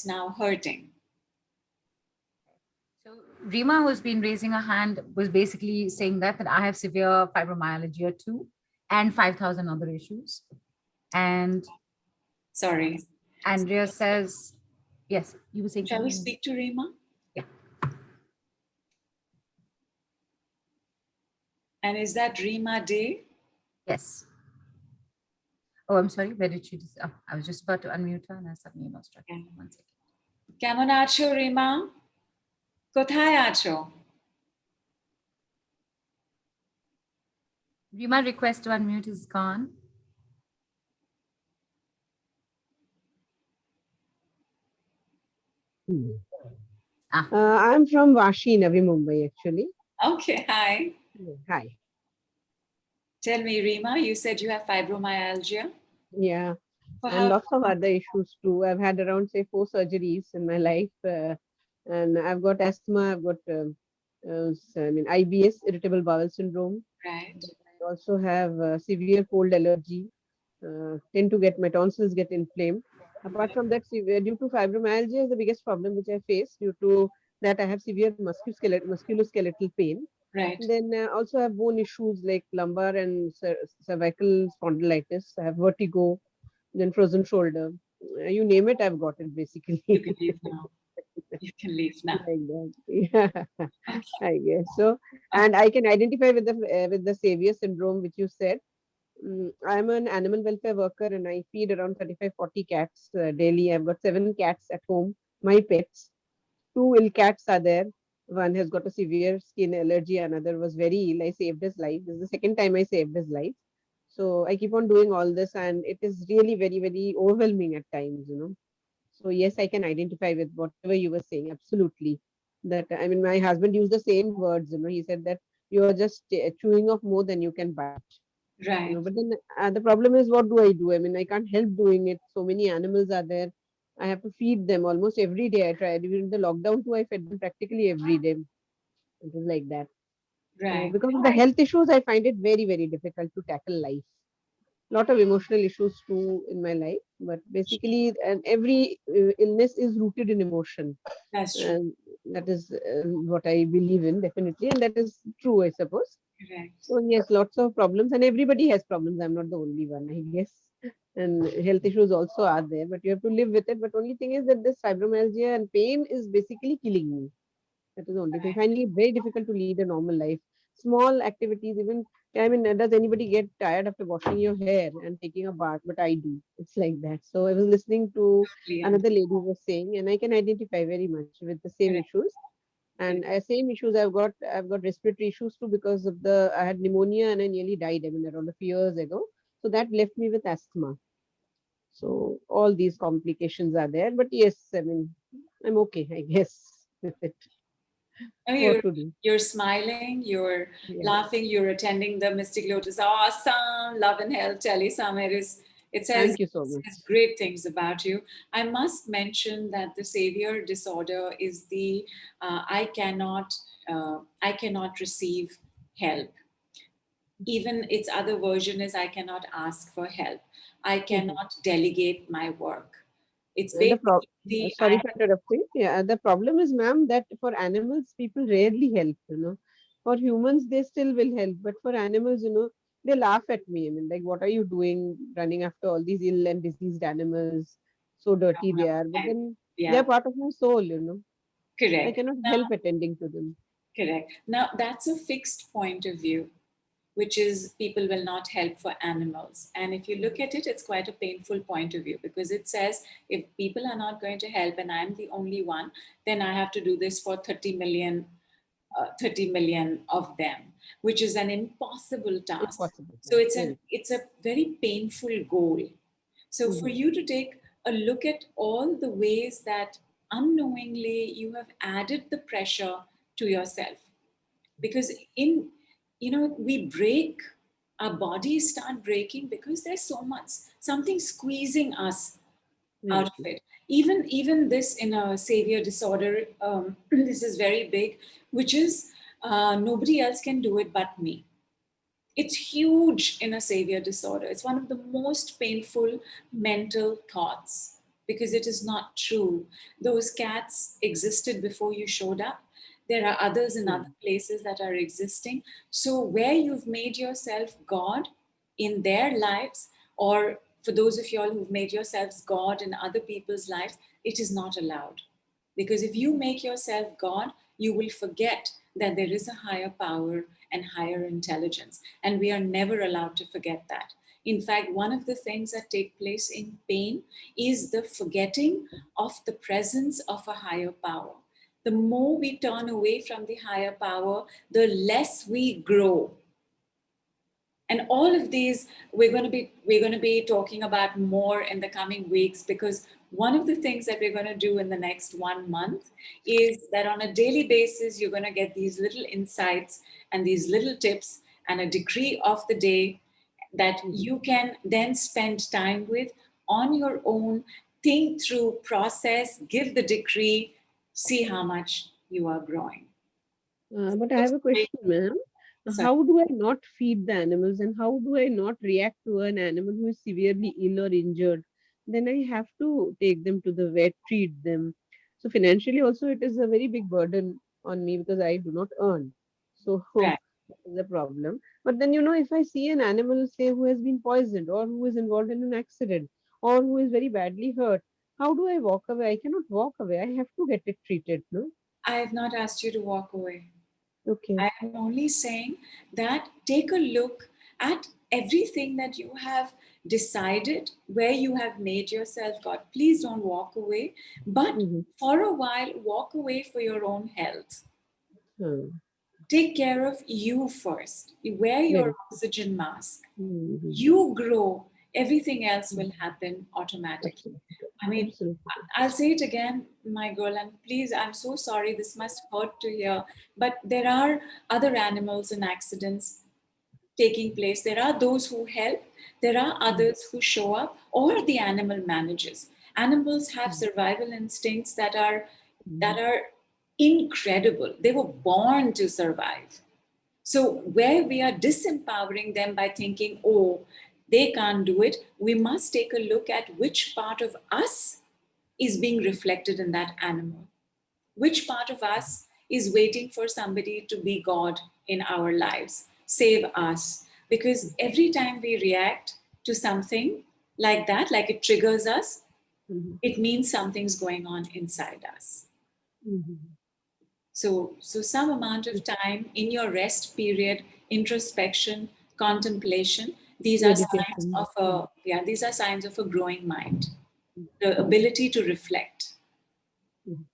now hurting. So Rima, who's been raising her hand, was basically saying that I have severe fibromyalgia too, and 5,000 other issues. And Sorry. Andrea says, yes, you were saying Shall we something? speak to Rima? Yeah. And is that Rima Dey? Yes. Oh, I'm sorry. Where did she just? Oh, I was just about to unmute her and I suddenly lost track. Yeah. 1 second. কেমন আছো রিমা? কোথায় আছো? Rima request to unmute is gone. I'm from Vashi, Navi Mumbai, actually. Okay, hi. Hi. Tell me, Rima, you said you have fibromyalgia. Yeah. For And lots of other issues too. I've had around, say, 4 surgeries in my life. And I've got asthma, I've got IBS, irritable bowel syndrome. Right. I also have severe cold allergy. Tend to get my tonsils get inflamed. Apart from that, due to fibromyalgia is the biggest problem which I face. Due to that, I have severe musculoskeletal pain. Right. Then also have bone issues like lumbar and cervical spondylitis. I have vertigo, then frozen shoulder. You name it, I've got it basically. You can leave now. You can leave now. Like that. Yeah, I guess so. And I can identify with the savior syndrome, which you said. I'm an animal welfare worker and I feed around 35-40 cats daily. I've got 7 cats at home, my pets. 2 ill cats are there. One has got a severe skin allergy, another was very ill. I saved his life. This is the second time I saved his life. So I keep on doing all this and it is really very, very overwhelming at times, you know. So yes, I can identify with whatever you were saying. Absolutely. That I mean, my husband used the same words, you know. He said that you are just chewing off more than you can bite. You Right. know, but then the problem is, what do I do? I mean, I can't help doing it. So many animals are there. I have to feed them almost every day. I tried during the lockdown too. I fed them practically every day. It was like that. So Right. because of the health issues, I find it very, very difficult to tackle life. Lot of emotional issues too in my life, but basically, and every illness is rooted in emotion. That's true. And that is what I believe in, definitely, and that is true, I suppose. Correct. So yes, lots of problems, and everybody has problems. I'm not the only one, I guess. And health issues also are there, but you have to live with it. But only thing is that this fibromyalgia and pain is basically killing me. That is the only thing. Finally, very difficult to lead a normal life. Small activities, even I mean, does anybody get tired after washing your hair and taking a bath? But I do. It's like that. So I was listening to Totally another lady who was saying, and I can identify very much with the same correct. issues. And same issues I've got respiratory issues too because of the I had pneumonia and I nearly died. I mean around a few years ago. So that left me with asthma. So all these complications are there. But yes, I mean I'm okay, I guess, with it. Oh, What to do? you're smiling, you're Yeah. laughing, you're attending the Mystic Lotus. Awesome. Love and Health Tele Summit it says, Thank you so much. says great things about you. I must mention that the savior disorder is the I cannot receive help. Even its other version is I cannot ask for help. I cannot delegate my work. It's And basically sorry for interrupting. Yeah, the problem is, ma'am, that for animals, people rarely help, you know. For humans, they still will help, but for animals, you know, they laugh at me. I mean, like, what are you doing running after all these ill and diseased animals? So dirty they are, but then yeah, they're part of my soul, you know. I correct. cannot help attending to them. Correct. Now, that's a fixed point of view, which is people will not help for animals. And if you look at it, it's quite a painful point of view because it says if people are not going to help and I'm the only one, then I have to do this for 30 million of them, which is an impossible task. Impossible. So Very. it's a very painful goal. So for you to take a look at all the ways that unknowingly you have added the pressure to yourself, because we break, our bodies start breaking because there's so much, something squeezing us out of it. Even this in a savior disorder, this is very big, which is nobody else can do it but me. It's huge in a savior disorder. It's one of the most painful mental thoughts. because it is not true. Those cats existed before you showed up. There are others in other places that are existing. So, where you've made yourself God in their lives, or for those of y'all who've made yourselves God in other people's lives, it is not allowed. Because if you make yourself God, you will forget that there is a higher power and higher intelligence. And we are never allowed to forget that. In fact, one of the things that take place in pain is the forgetting of the presence of a higher power. The more we turn away from the higher power, the less we grow. And all of these we're going to be talking about more in the coming weeks, because one of the things that we're going to do in the next 1 month is that on a daily basis you're going to get these little insights and these little tips and a decree of the day that you can then spend time with on your own, think through, process, give the decree, see how much you are growing. But I have a question, ma'am. So How do I not feed the animals, and how do I not react to an animal who is severely ill or injured? Then I have to take them to the vet, treat them. So financially also it is a very big burden on me because I do not earn. So right. that is a problem. But then if I see an animal, say, who has been poisoned or who is involved in an accident or who is very badly hurt, how do I walk away? I cannot walk away. I have to get it treated, no? I have not asked you to walk away. Okay. I am only saying that take a look at everything that you have decided, where you have made yourself God. Please don't walk away, but Mm-hmm. for a while, walk away for your own health. Hmm. Take care of you first. You wear your Very. oxygen mask. Mhm. You grow. Everything else will Mhm. happen automatically. Absolutely. I mean, Absolutely. I'll say it again, my girl, and please, I'm so sorry, this must hurt to hear, but there are other animals in accidents taking place. There are those who help, there are Mhm. others who show up, or the animal manages. Animals have Mhm. survival instincts that Mhm. are incredible. They were born to survive. So, where we are disempowering them by thinking, oh, they can't do it, we must take a look at which part of us is being reflected in that animal. Which part of us is waiting for somebody to be God in our lives? Save us. Because every time we react to something like that, like it triggers us, Mhm. it means something's going on inside us. Mhm. So some amount of time in your rest period, introspection, contemplation, these are signs Meditation. of a yeah, these are signs of a growing mind, the ability to reflect. Mhm.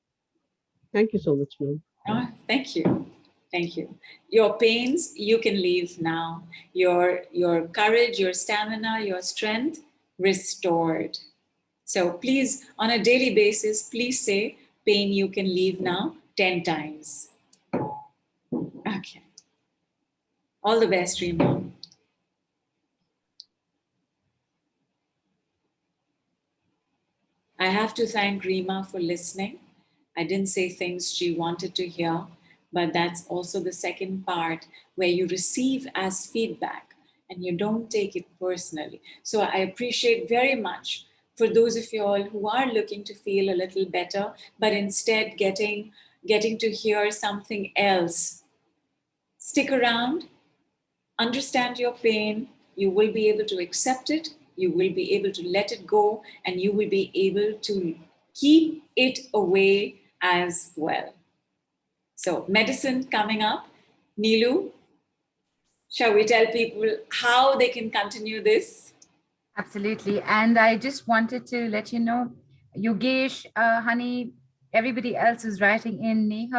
Thank you so much, ma'am. Oh, thank you. Thank you. Your pains, you can leave now. Your courage, your stamina, your strength restored. So please, on a daily basis, please say, pain, you can leave now 10 times. Okay. All the best, Rima. I have to thank Rima for listening. I didn't say things she wanted to hear, but that's also the second part where you receive as feedback and you don't take it personally. So I appreciate very much for those of you all who are looking to feel a little better, but instead getting to hear something else. Stick around, understand your pain, you will be able to accept it, you will be able to let it go, and you will be able to keep it away as well. So, medicine coming up. Neelu, shall we tell people how they can continue this? Absolutely. And I just wanted to let you know, Yogesh, Honey, everybody else is writing in. Neha